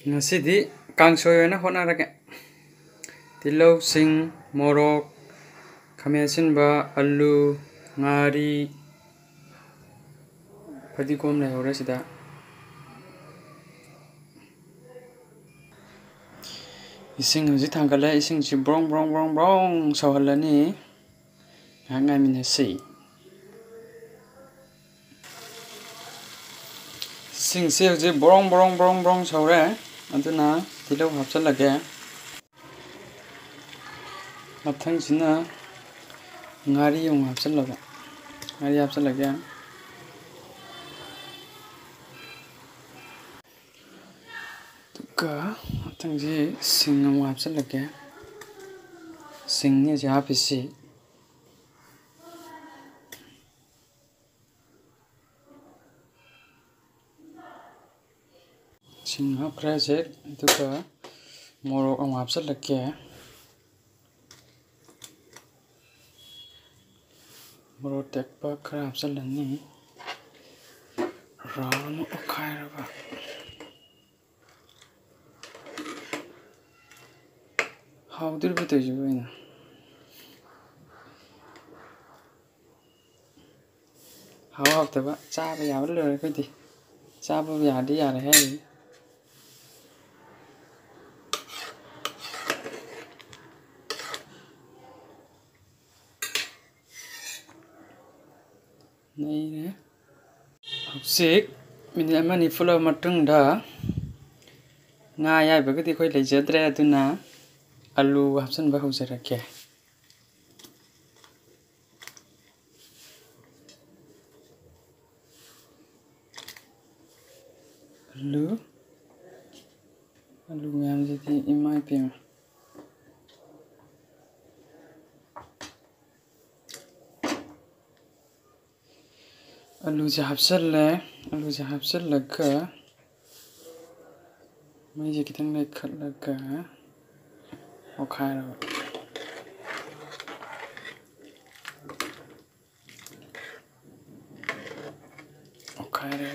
ngasidi kangsoi na honarage tilau sing morok khamesinba alu ngari fadikom le hore sida ising huji thangkala ising si brong brong brong brong sawhalani hangai min sei sing se huji brong brong brong brong sawre aduna tilau hapchalage mathang sina ngari yung hapchalaga ngari hapchalage tuka mathang ji sing ang hapchalage sing ni ja hapisi sing hapkhaje tuka morok ang hapchalage morok tekpa khara hapchalani rano okhairaba how did we do you how after ba cha ba ya le kai ti cha ba ya di ya le he nei ne hopsik min amani fulo matung da nga yai ba ti khoi le jadre aduna alu hapsan ba haujarake alu ngam jadi imai pem alu ja hapsal laga mai je kitang lai khat laga okhaira okhaira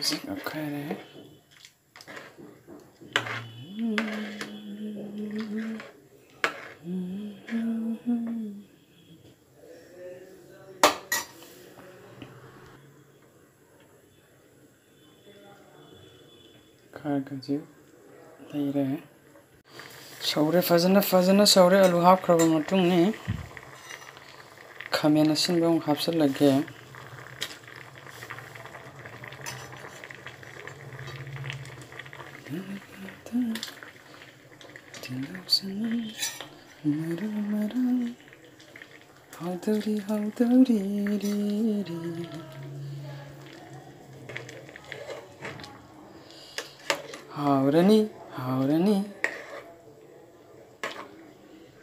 kaji leire saure fazana saure alu hap khraba matung ni khamena sinbong hapsal lage Haudari ri haurani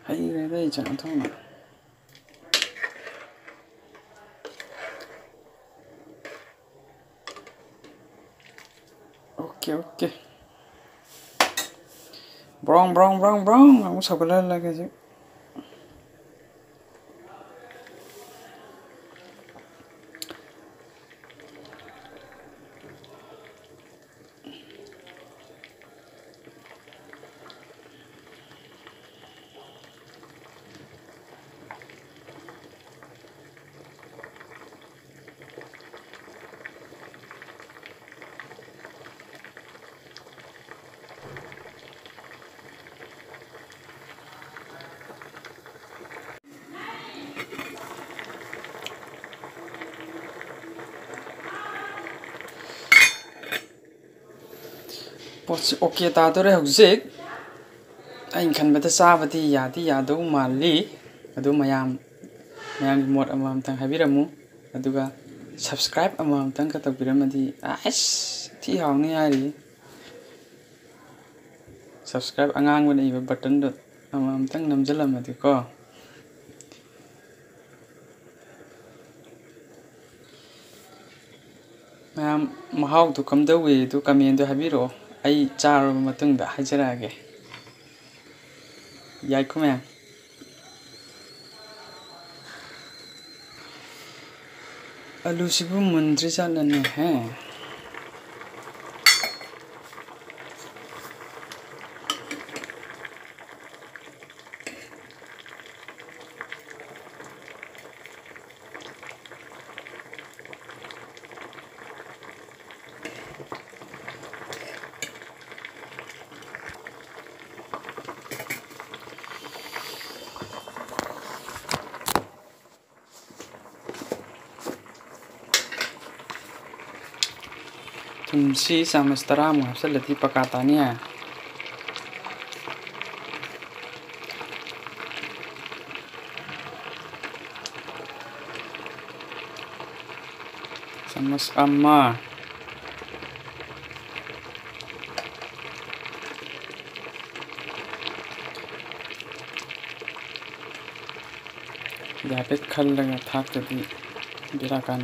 hai re dai chang thong okay brong ang sabala lage je okay ta tore hojik ain khan bata sabati yadi yado mali adu mayam mod amam tang habiramu aduga subscribe amam tang ka tabiramadi ti hawni ari subscribe angang wani iba button do amam tang namjalamadi ko mayam mahau tu kamdawi tu comment do habiro ai char matung da hajarage yai kuma alu sibu mundri jalane he Thumsi chamas tara mu hapsalati paka tania. Chamas amma. Yapet khalaga thaktadi birakan.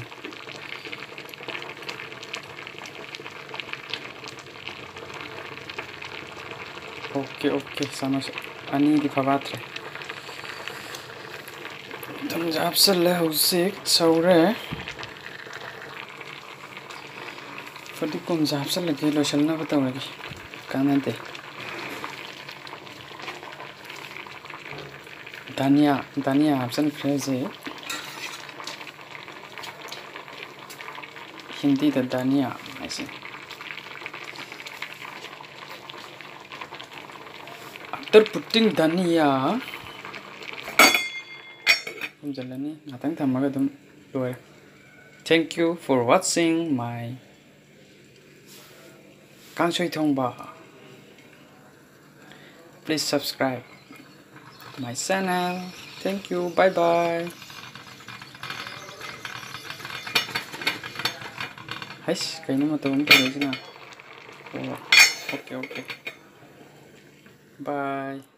Okay, chamas ani di phabatre. Thum hapsal hauzik saure. Fadi kum hapsal lagi losalna batau lagi. Kanante. Dania hapsal phrase Hindi da dania ऐसे. After putting dania, jalani natang thamaga dum loy. Thank you for watching my Kangsoi Thongba. Please subscribe my channel. Thank you. Bye bye. Hais, kaino matawang tuloy sina. Okay. Bye.